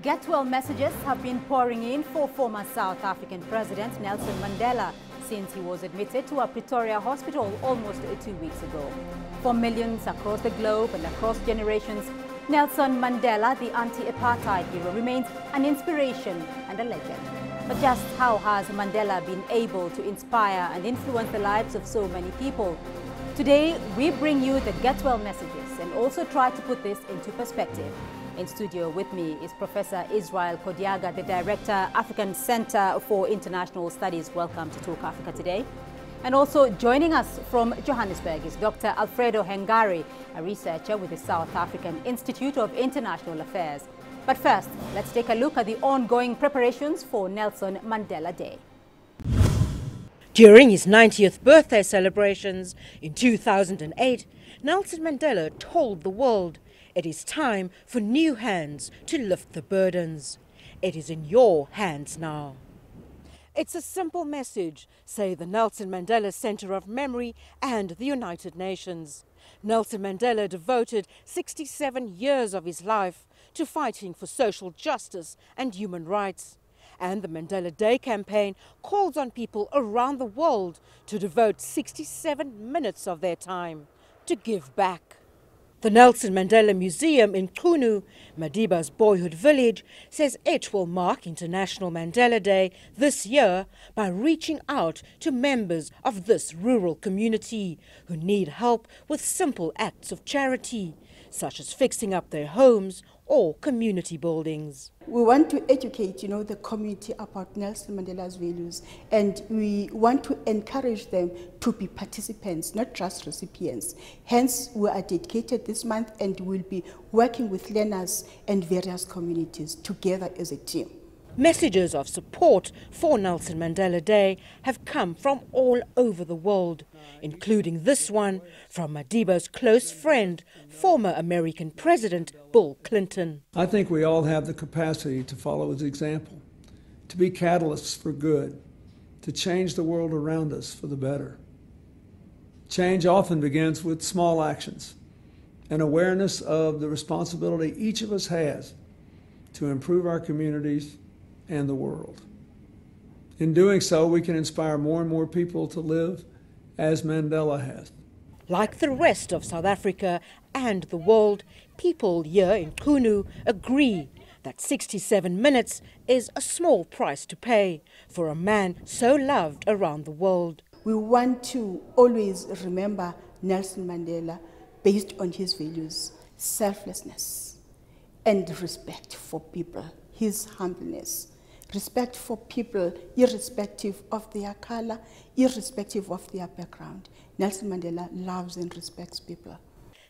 Get well messages have been pouring in for former South African President Nelson Mandela since he was admitted to a Pretoria hospital almost 2 weeks ago. For millions across the globe and across generations, Nelson Mandela, the anti-apartheid hero, remains an inspiration and a legend. But just how has Mandela been able to inspire and influence the lives of so many people? Today, we bring you the Get Well messages and also try to put this into perspective. In studio with me is Professor Israel Kodiaga, the Director, African Center for International Studies. Welcome to Talk Africa today. And also joining us from Johannesburg is Dr. Alfredo Hengari, a researcher with the South African Institute of International Affairs. But first, let's take a look at the ongoing preparations for Nelson Mandela Day. During his 90th birthday celebrations in 2008, Nelson Mandela told the world, "It is time for new hands to lift the burdens. It is in your hands now." It's a simple message, say the Nelson Mandela Center of Memory and the United Nations. Nelson Mandela devoted 67 years of his life to fighting for social justice and human rights. And the Mandela Day campaign calls on people around the world to devote 67 minutes of their time to give back. The Nelson Mandela Museum in Qunu, Madiba's boyhood village, says it will mark International Mandela Day this year by reaching out to members of this rural community who need help with simple acts of charity, such as fixing up their homes or community buildings. We want to educate, the community about Nelson Mandela's values, and we want to encourage them to be participants, not just recipients. Hence, we are dedicated this month and will be working with learners and various communities together as a team. Messages of support for Nelson Mandela Day have come from all over the world, including this one from Madiba's close friend, former American President Bill Clinton. I think we all have the capacity to follow his example, to be catalysts for good, to change the world around us for the better. Change often begins with small actions, an awareness of the responsibility each of us has to improve our communities and the world. In doing so, we can inspire more and more people to live as Mandela has. Like the rest of South Africa and the world, people here in Qunu agree that 67 minutes is a small price to pay for a man so loved around the world. We want to always remember Nelson Mandela based on his values, selflessness and respect for people, his humbleness. Respect for people, irrespective of their color, irrespective of their background. Nelson Mandela loves and respects people.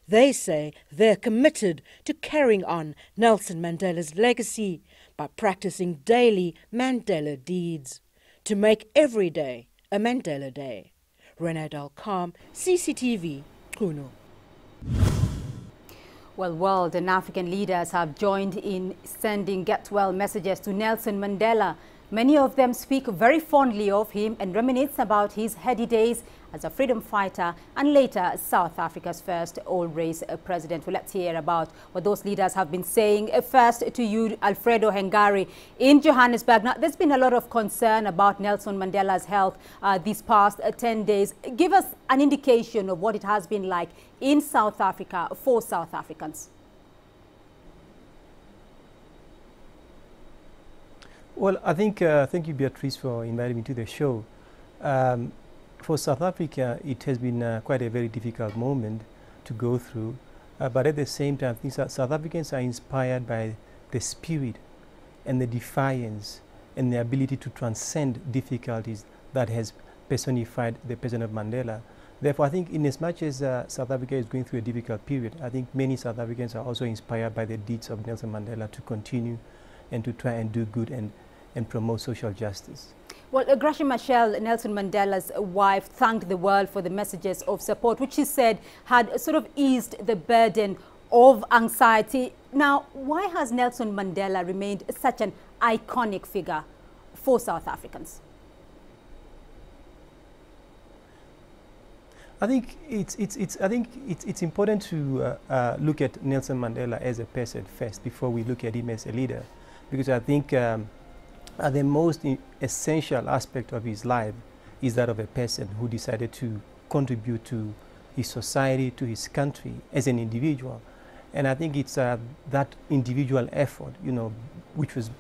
They say they're committed to carrying on Nelson Mandela's legacy by practicing daily Mandela deeds to make every day a Mandela Day. Renee Dalcom, CCTV, Qunu. Well, world and African leaders have joined in sending get well messages to Nelson Mandela. Many of them speak very fondly of him and reminisce about his heady days as a freedom fighter and later South Africa's first all-race president. Well, let's hear about what those leaders have been saying. First to you, Alfredo Hengari, in Johannesburg. Now, there's been a lot of concern about Nelson Mandela's health these past 10 days. Give us an indication of what it has been like in South Africa for South Africans. Well, I think, thank you, Beatrice, for inviting me to the show. For South Africa, it has been quite a very difficult moment to go through. But at the same time, I think South Africans are inspired by the spirit and the defiance and the ability to transcend difficulties that has personified the President Mandela. Therefore, I think in as much as South Africa is going through a difficult period, I think many South Africans are also inspired by the deeds of Nelson Mandela to continue and to try and do good and promote social justice. Well, Gracia Machel, Nelson Mandela's wife, thanked the world for the messages of support, which she said had sort of eased the burden of anxiety. Now, why has Nelson Mandela remained such an iconic figure for South Africans? I think it's important to look at Nelson Mandela as a person first before we look at him as a leader. because I think the most essential aspect of his life is that of a person who decided to contribute to his society, to his country as an individual. And I think it's that individual effort, you know, which was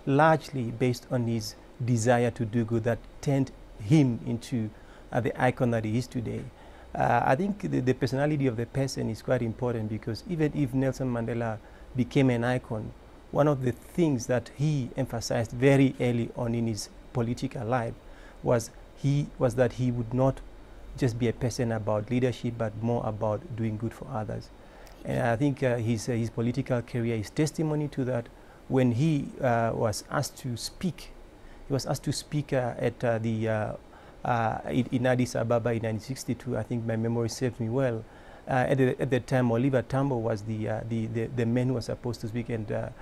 largely based on his desire to do good, that turned him into the icon that he is today. I think the personality of the person is quite important, because even if Nelson Mandela became an icon, one of the things that he emphasized very early on in his political life was that he would not just be a person about leadership, but more about doing good for others. And I think his political career is testimony to that. When he was asked to speak, he was asked to speak at in Addis Ababa in 1962. I think my memory serves me well. At the time, Oliver Tambo was the man who was supposed to speak, and the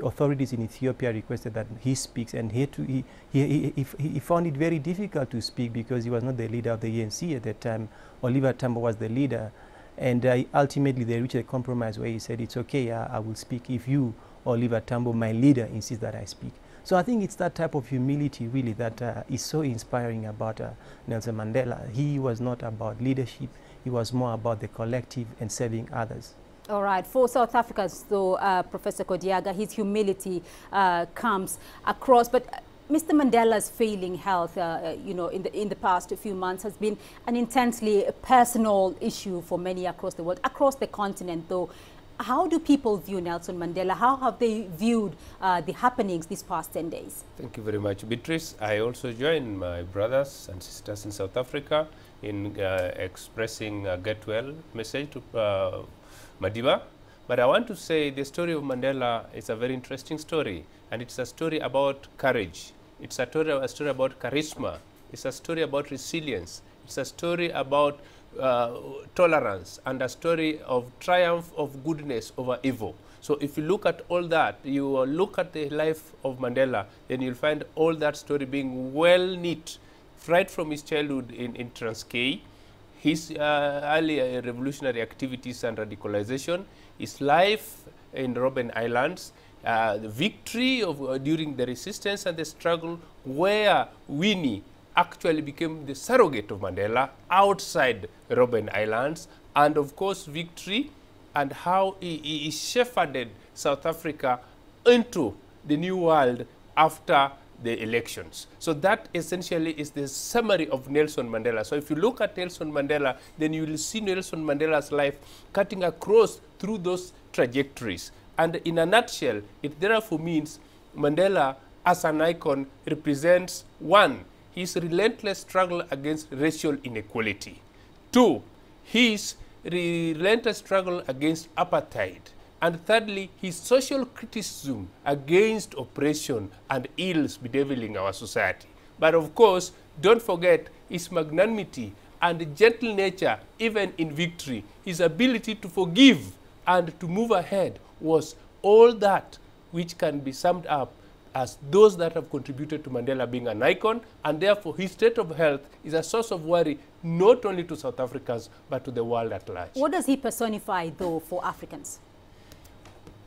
authorities in Ethiopia requested that he speaks, and he found it very difficult to speak because he was not the leader of the ANC at that time. Oliver Tambo was the leader, and ultimately they reached a compromise where he said, "It's okay, I will speak if you, Oliver Tambo, my leader, insists that I speak." So I think it's that type of humility really that is so inspiring about Nelson Mandela. He was not about leadership, he was more about the collective and serving others. All right. For South Africans, though, Professor Kodiaga, his humility comes across. But Mr. Mandela's failing health, you know, in the past few months has been an intensely personal issue for many across the world, across the continent, though. How do people view Nelson Mandela? How have they viewed the happenings these past 10 days? Thank you very much, Beatrice. I also join my brothers and sisters in South Africa in expressing a get well message to Madiba. But I want to say the story of Mandela is a very interesting story, and it's a story about courage. It's a story about charisma. It's a story about resilience. It's a story about tolerance, and a story of triumph of goodness over evil. So if you look at all that, you look at the life of Mandela, then you'll find all that story being well knit right from his childhood in Transkei, his early revolutionary activities and radicalization, his life in Robben Islands, the victory of during the resistance and the struggle, where Winnie actually became the surrogate of Mandela outside Robben Islands, and of course victory and how he shepherded South Africa into the new world after the elections. So that essentially is the summary of Nelson Mandela. So if you look at Nelson Mandela, then you will see Nelson Mandela's life cutting across through those trajectories. And in a nutshell, it therefore means Mandela as an icon represents, one, his relentless struggle against racial inequality. Two, his relentless struggle against apartheid. And thirdly, his social criticism against oppression and ills bedeviling our society. But of course, don't forget his magnanimity and gentle nature, even in victory. His ability to forgive and to move ahead was all that which can be summed up as those that have contributed to Mandela being an icon, and therefore his state of health is a source of worry not only to South Africans but to the world at large. What does he personify, though, for Africans?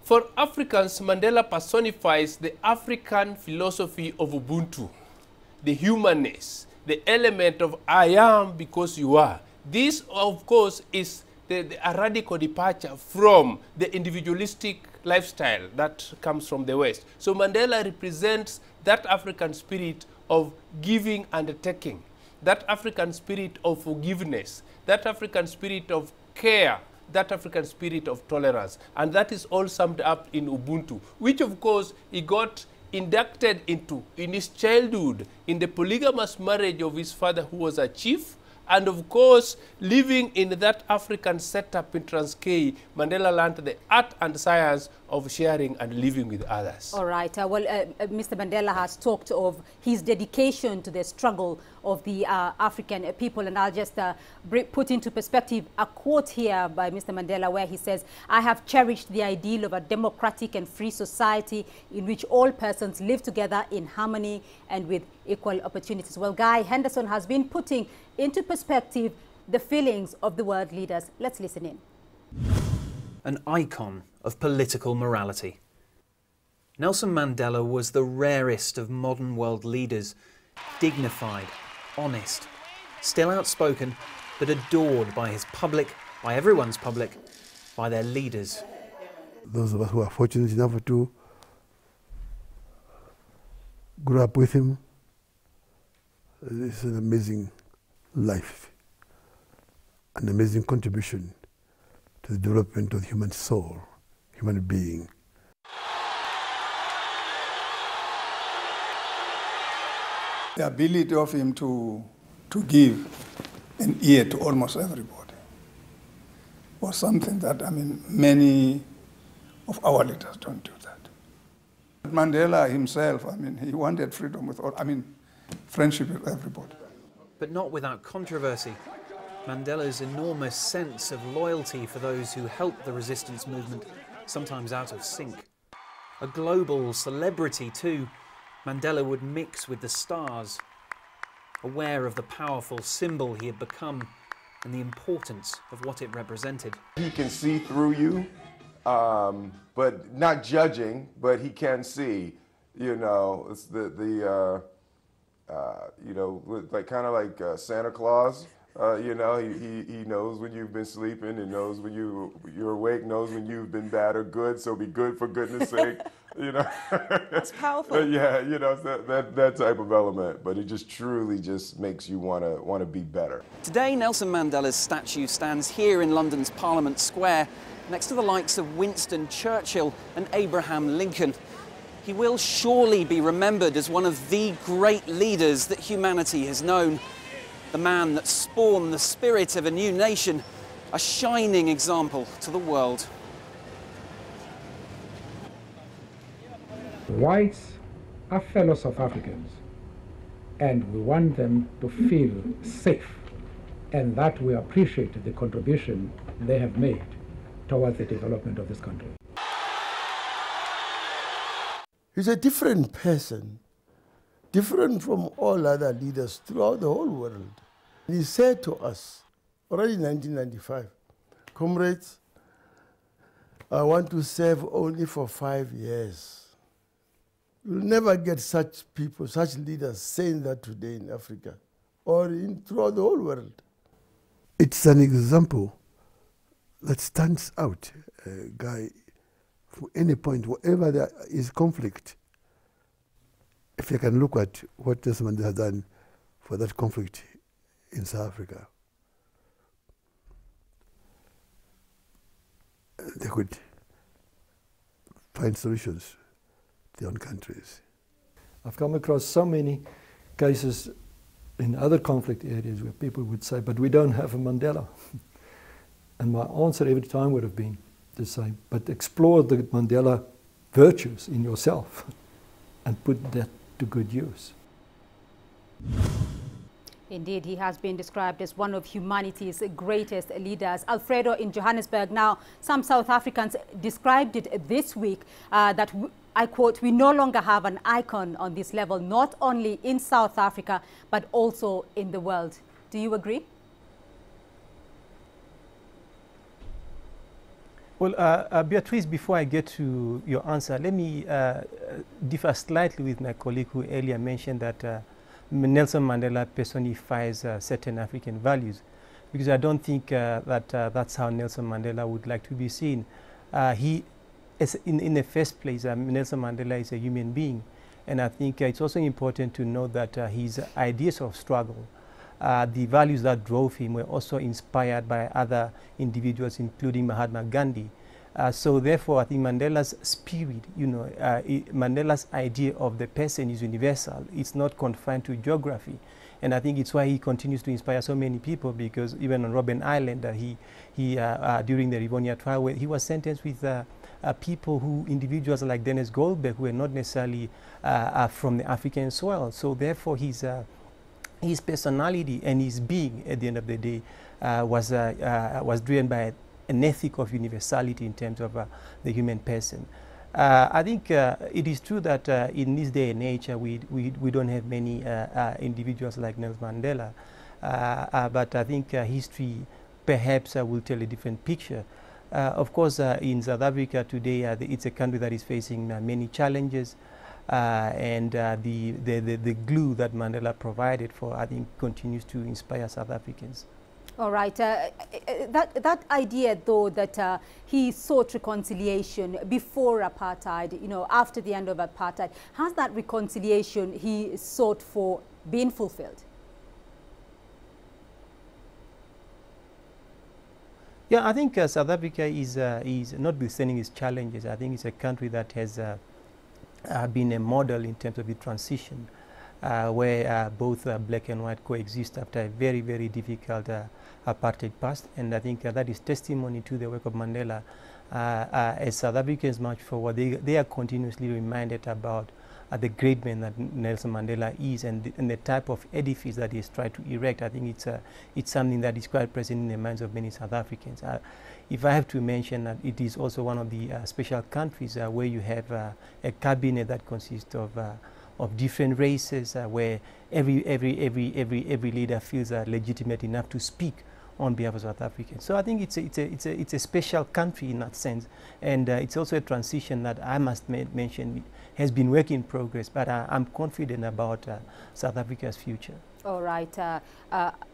For Africans, Mandela personifies the African philosophy of Ubuntu, the humanness, the element of I am because you are. This, of course, is a radical departure from the individualistic lifestyle that comes from the West. So Mandela represents that African spirit of giving and taking, that African spirit of forgiveness, that African spirit of care, that African spirit of tolerance. And that is all summed up in Ubuntu, which of course he got inducted into in his childhood in the polygamous marriage of his father, who was a chief. And of course, living in that African setup in Transkei, Mandela learned the art and science of sharing and living with others. All right. Mr. Mandela has talked of his dedication to the struggle of the African people. And I'll just put into perspective a quote here by Mr. Mandela where he says, "I have cherished the ideal of a democratic and free society in which all persons live together in harmony and with equal opportunities." Well, Guy Henderson has been putting into perspective the feelings of the world leaders. Let's listen in. An icon of political morality. Nelson Mandela was the rarest of modern world leaders, dignified, honest, still outspoken, but adored by his public, by everyone's public, by their leaders. Those of us who are fortunate enough to grow up with him, it's an amazing life, an amazing contribution to the development of the human soul, human being. The ability of him to give an ear to almost everybody was something that, I mean, many of our leaders don't do that. Mandela himself, I mean, he wanted freedom with all, I mean, friendship with everybody. But not without controversy. Mandela's enormous sense of loyalty for those who helped the resistance movement, sometimes out of sync. A global celebrity too, Mandela would mix with the stars, aware of the powerful symbol he had become and the importance of what it represented. He can see through you, but not judging, but he can see, you know, it's you know, like kind of like Santa Claus. You know, he knows when you've been sleeping, and knows when you're awake, knows when you've been bad or good, so be good for goodness sake, you know. That's powerful. But yeah, you know, that type of element, but it just truly just makes you want to be better. Today, Nelson Mandela's statue stands here in London's Parliament Square, next to the likes of Winston Churchill and Abraham Lincoln. He will surely be remembered as one of the great leaders that humanity has known. The man that spawned the spirit of a new nation, a shining example to the world. Whites are fellow South Africans, and we want them to feel safe, and that we appreciate the contribution they have made towards the development of this country. He's a different person, different from all other leaders throughout the whole world. He said to us, already in 1995, comrades, I want to serve only for 5 years. You'll never get such people, such leaders saying that today in Africa or throughout the whole world. It's an example that stands out, a guy, from any point, wherever there is conflict. If you can look at what Nelson Mandela has done for that conflict in South Africa, they could find solutions to their own countries. I've come across so many cases in other conflict areas where people would say, but we don't have a Mandela. And my answer every time would have been the same, but explore the Mandela virtues in yourself and put that to good use. Indeed, he has been described as one of humanity's greatest leaders. Alfredo, in Johannesburg now, some South Africans described it this week that, I quote, we no longer have an icon on this level, not only in South Africa, but also in the world. Do you agree? Well, Beatrice, before I get to your answer, let me differ slightly with my colleague who earlier mentioned that Nelson Mandela personifies certain African values, because I don't think that's how Nelson Mandela would like to be seen. In the first place, Nelson Mandela is a human being, and I think it's also important to note that his ideas of struggle, the values that drove him, were also inspired by other individuals, including Mahatma Gandhi. So therefore, I think Mandela's spirit, Mandela's idea of the person is universal. It's not confined to geography. And I think it's why he continues to inspire so many people, because even on Robben Island, during the Rivonia trial, where he was sentenced with individuals like Dennis Goldberg, who were not necessarily from the African soil. So therefore, his personality and his being, at the end of the day, was driven by an ethic of universality in terms of the human person. I think it is true that in this day and age, we don't have many individuals like Nelson Mandela, but I think history perhaps will tell a different picture. Of course, in South Africa today, it's a country that is facing many challenges, and the glue that Mandela provided for, I think, continues to inspire South Africans. All right. That idea, though, that he sought reconciliation before apartheid, you know, after the end of apartheid, has that reconciliation he sought for been fulfilled? Yeah, I think South Africa is notwithstanding its challenges, I think it's a country that has been a model in terms of the transition, where both black and white coexist after a very, very difficult apartheid past. And I think that is testimony to the work of Mandela. As South Africans march forward, they are continuously reminded about the great man that Nelson Mandela is, and the type of edifice that he has tried to erect. I think it's something that is quite present in the minds of many South Africans. If I have to mention that it is also one of the special countries where you have a cabinet that consists of different races, where every leader feels legitimate enough to speak on behalf of South Africans. So I think it's a special country in that sense, and it's also a transition that I must mention has been work in progress, but I'm confident about South Africa's future. All right.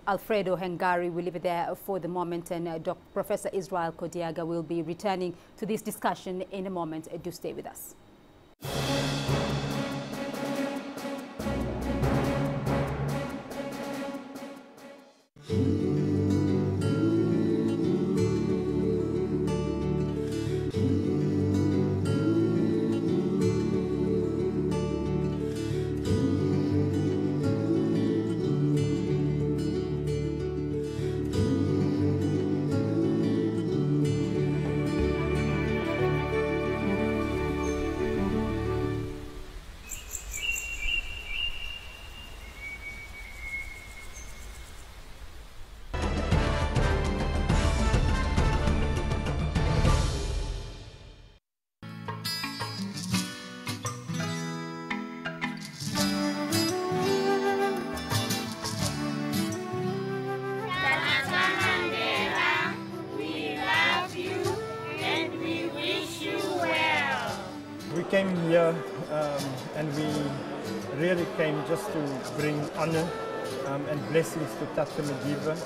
Alfredo Hengari, we'll leave it there for the moment, and Professor Israel Kodiaga will be returning to this discussion in a moment. Do stay with us. We came here and we really came just to bring honor and blessings to Tata Madiba.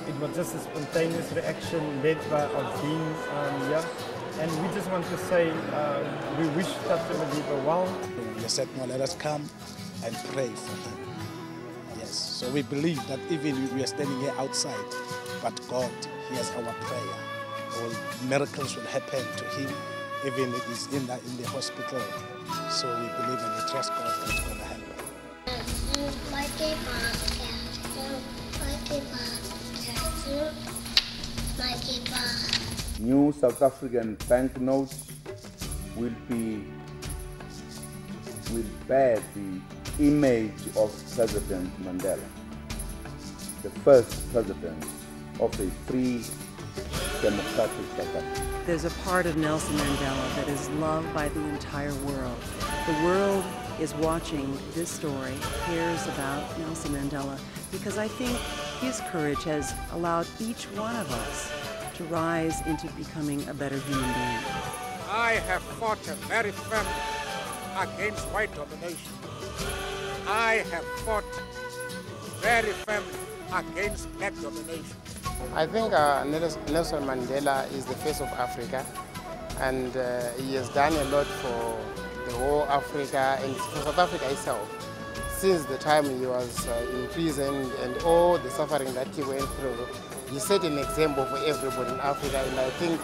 It was just a spontaneous reaction led by our dean here. And we just want to say we wish Tata Madiba well. We said, no, let us come and pray for him. Yes, so we believe that even we are standing here outside, but God hears our prayer. All miracles will happen to him, even if he's in the hospital. So we believe and we trust God that it's going to happen. New South African banknotes will bear the image of President Mandela, the first president of a free, democratic South Africa. There's a part of Nelson Mandela that is loved by the entire world. The world is watching this story, cares about Nelson Mandela, because I think his courage has allowed each one of us to rise into becoming a better human being. I have fought very firmly against white domination. I have fought very firmly against black domination. I think Nelson Mandela is the face of Africa, and he has done a lot for the whole Africa and for South Africa itself. Since the time he was in prison and all the suffering that he went through, he set an example for everybody in Africa, and I think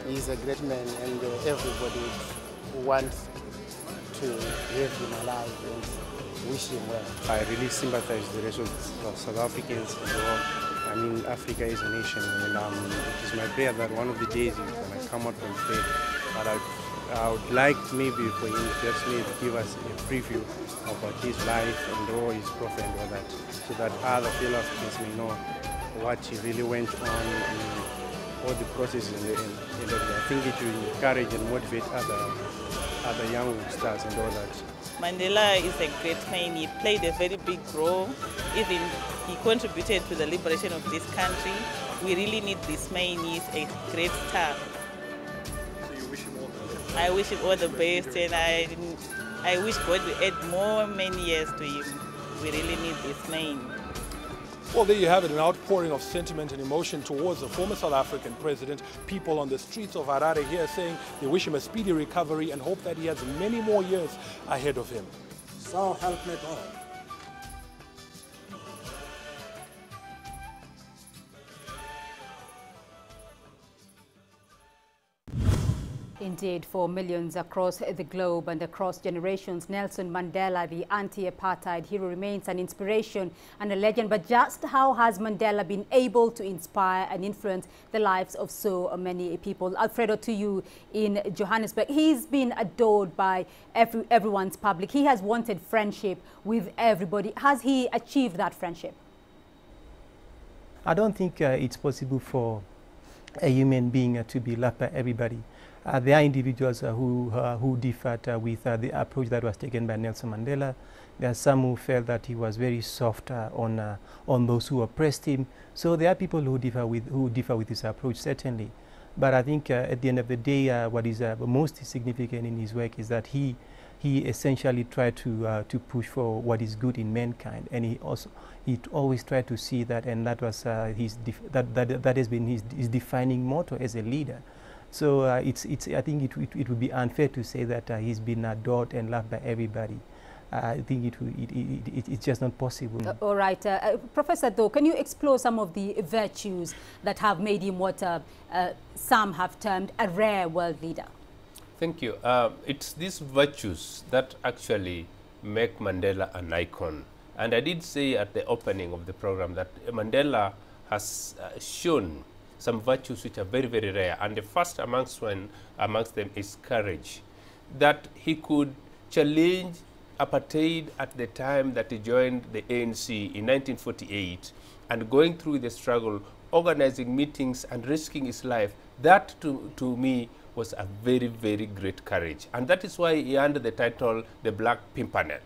he's a great man, and everybody wants to have him alive and wish him well. I really sympathize with the rest of South Africans in the world. I mean, Africa is a nation, and it is my prayer that one of the days he's going to come out from faith. But I would like maybe for him just maybe give us a preview about his life and all his profit and all that, so that other fellow Africans may know what he really went on and all the processes and everything. I think it will encourage and motivate other young stars and all that. Mandela is a great man. He played a very big role. Even he contributed to the liberation of this country. we really need this man. He's a great star. So you wish him all the best? I wish him all the best, and I wish God will add more many years to him. We really need this man. Well, there you have it, an outpouring of sentiment and emotion towards the former South African president. People on the streets of Harare here saying they wish him a speedy recovery and hope that he has many more years ahead of him. So help me God. Indeed, for millions across the globe and across generations, Nelson Mandela, the anti-apartheid hero, remains an inspiration and a legend. But just how has Mandela been able to inspire and influence the lives of so many people? Alfredo, to you in Johannesburg, he's been adored by everyone's public. He has wanted friendship with everybody. Has he achieved that friendship? I don't think it's possible for a human being to be loved by everybody. There are individuals who differed with the approach that was taken by Nelson Mandela. There are some who felt that he was very soft on those who oppressed him. So there are people who differ with his approach, certainly. But I think at the end of the day, what is most significant in his work is that he essentially tried to push for what is good in mankind, and he always tried to see that, and that was that has been his defining motto as a leader. So I think it would be unfair to say that he's been adored and loved by everybody. I think it's just not possible. All right. Professor Do, can you explore some of the virtues that have made him what some have termed a rare world leader? Thank you. It's these virtues that actually make Mandela an icon. And I did say at the opening of the program that Mandela has shown some virtues which are very, very rare. And the first amongst them is courage. That he could challenge apartheid at the time that he joined the ANC in 1948, and going through the struggle, organizing meetings and risking his life. That to me was a very, very great courage. And that is why he earned the title the Black Pimpernel.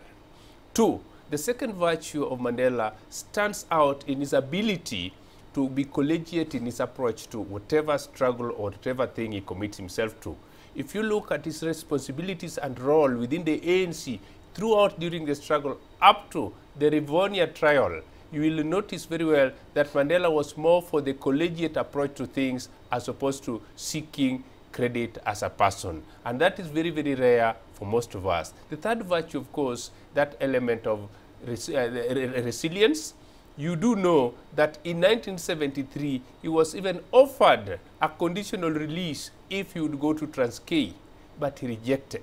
2, the second virtue of Mandela stands out in his ability to be collegiate in his approach to whatever struggle or whatever thing he commits himself to. If you look at his responsibilities and role within the ANC throughout during the struggle up to the Rivonia trial, you will notice very well that Mandela was more for the collegiate approach to things as opposed to seeking credit as a person. And that is very, very rare for most of us. The third virtue, of course, that element of resilience. You do know that in 1973, he was even offered a conditional release if he would go to Transkei, but he rejected.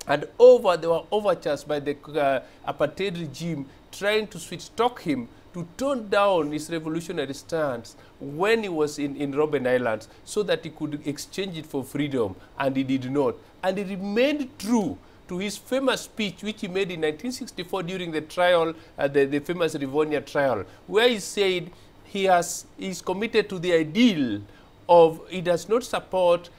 And there were overtures by the apartheid regime trying to switch-talk him to tone down his revolutionary stance when he was in Robben Islands so that he could exchange it for freedom, and he did not. And he remained true to his famous speech, which he made in 1964 during the trial, the famous Rivonia trial, where he said he's committed to the ideal of, he does not support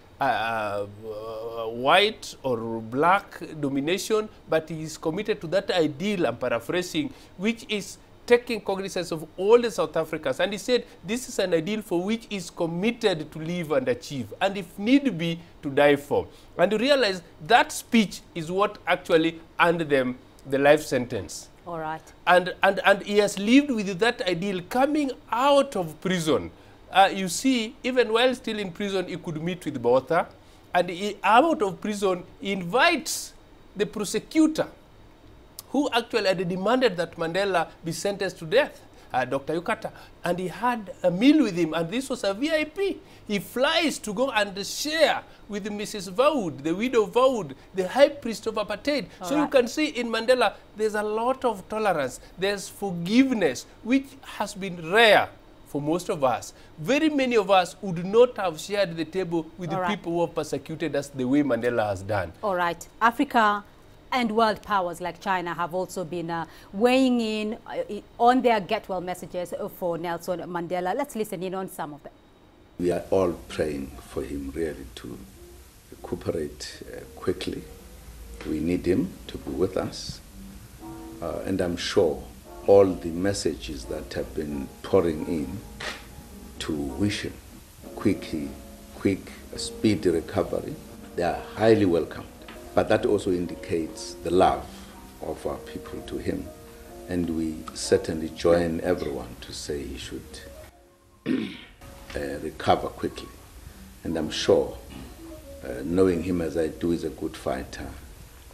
white or black domination, but he is committed to that ideal, I'm paraphrasing, which is taking cognizance of all the South Africans. And he said this is an ideal for which he is committed to live and achieve, and if need be, to die for. And you realize that speech is what actually earned them the life sentence. All right. And he has lived with that ideal coming out of prison. You see, even while still in prison, he could meet with Botha, and out of prison, he invites the prosecutor who actually had demanded that Mandela be sentenced to death, Dr. Yukata, and he had a meal with him, and this was a VIP. He flies to go and share with Mrs. Vaud, the widow Vaud, the high priest of apartheid. So you can see in Mandela, there's a lot of tolerance, there's forgiveness, which has been rare for most of us. Very many of us would not have shared the table with the people who have persecuted us the way Mandela has done. All right. Africa and world powers like China have also been weighing in on their get well messages for Nelson Mandela. Let's listen in on some of them. We are all praying for him really to recuperate quickly. We need him to be with us. And I'm sure all the messages that have been pouring in to wish him quick, speedy recovery. They are highly welcomed. But that also indicates the love of our people to him. And we certainly join everyone to say he should recover quickly. And I'm sure, knowing him as I do, he's a good fighter,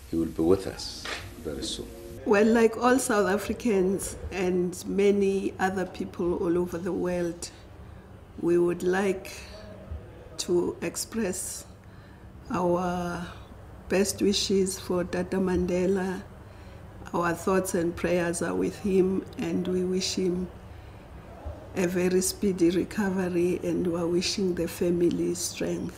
he will be with us very soon. Well, like all South Africans and many other people all over the world, we would like to express our best wishes for Tata Mandela. Our thoughts and prayers are with him, and we wish him a very speedy recovery, and we are wishing the family strength.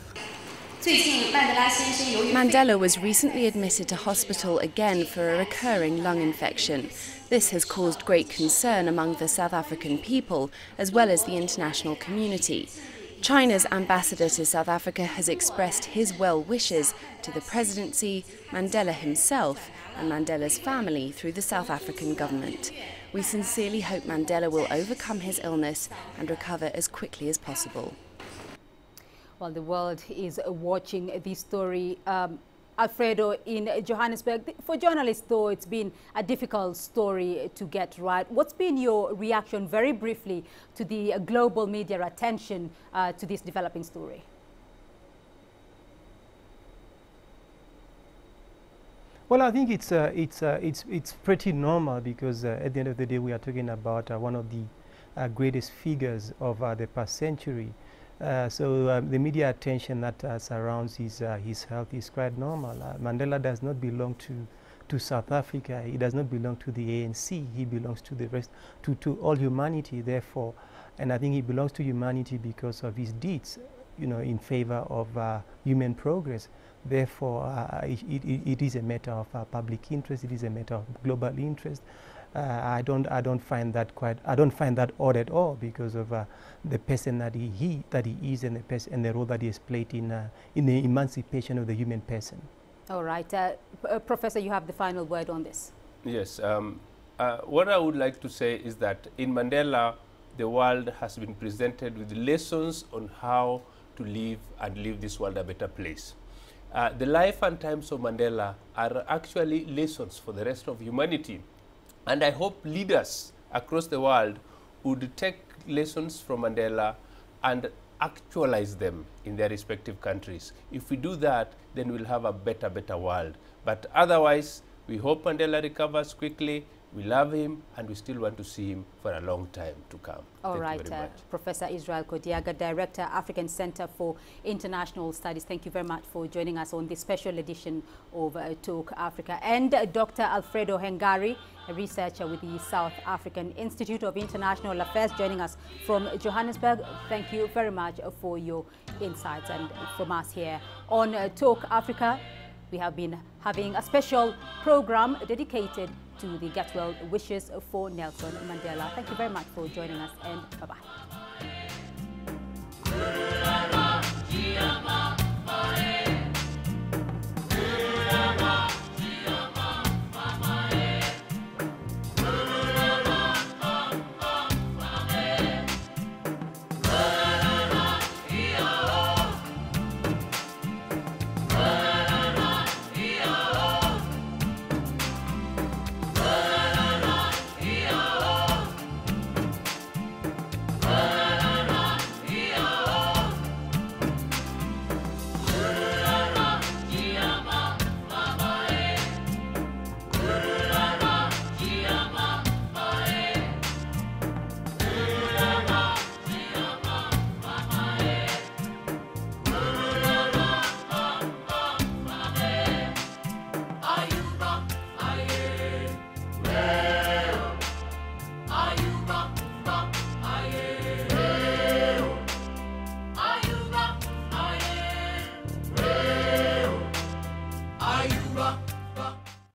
Mandela was recently admitted to hospital again for a recurring lung infection. This has caused great concern among the South African people as well as the international community. China's ambassador to South Africa has expressed his well wishes to the presidency, Mandela himself, and Mandela's family through the South African government. We sincerely hope Mandela will overcome his illness and recover as quickly as possible. Well, the world is watching this story. Alfredo, in Johannesburg, for journalists, though, it's been a difficult story to get right. What's been your reaction, very briefly, to the global media attention to this developing story? Well, I think it's pretty normal, because at the end of the day, we are talking about one of the greatest figures of the past century. So the media attention that surrounds his health is quite normal. Mandela does not belong to South Africa. He does not belong to the ANC. He belongs to the rest, to all humanity, therefore. And I think he belongs to humanity because of his deeds, you know, in favor of human progress. Therefore, it is a matter of public interest. It is a matter of global interest. I don't find that odd at all, because of the person that he is, and the role that he has played in the emancipation of the human person. All right, Professor, you have the final word on this. Yes, what I would like to say is that in Mandela, the world has been presented with lessons on how to live and leave this world a better place. The life and times of Mandela are actually lessons for the rest of humanity. And I hope leaders across the world would take lessons from Mandela and actualize them in their respective countries. If we do that, then we'll have a better world. But otherwise, we hope Mandela recovers quickly. We love him, and we still want to see him for a long time to come. All right, Professor Israel Kodiaga, Director, African Center for International Studies. Thank you very much for joining us on this special edition of Talk Africa. And Dr. Alfredo Hengari, a researcher with the South African Institute of International Affairs, joining us from Johannesburg. Thank you very much for your insights. And from us here on Talk Africa, we have been having a special program dedicated to the get well wishes for Nelson Mandela. Thank you very much for joining us, and bye-bye.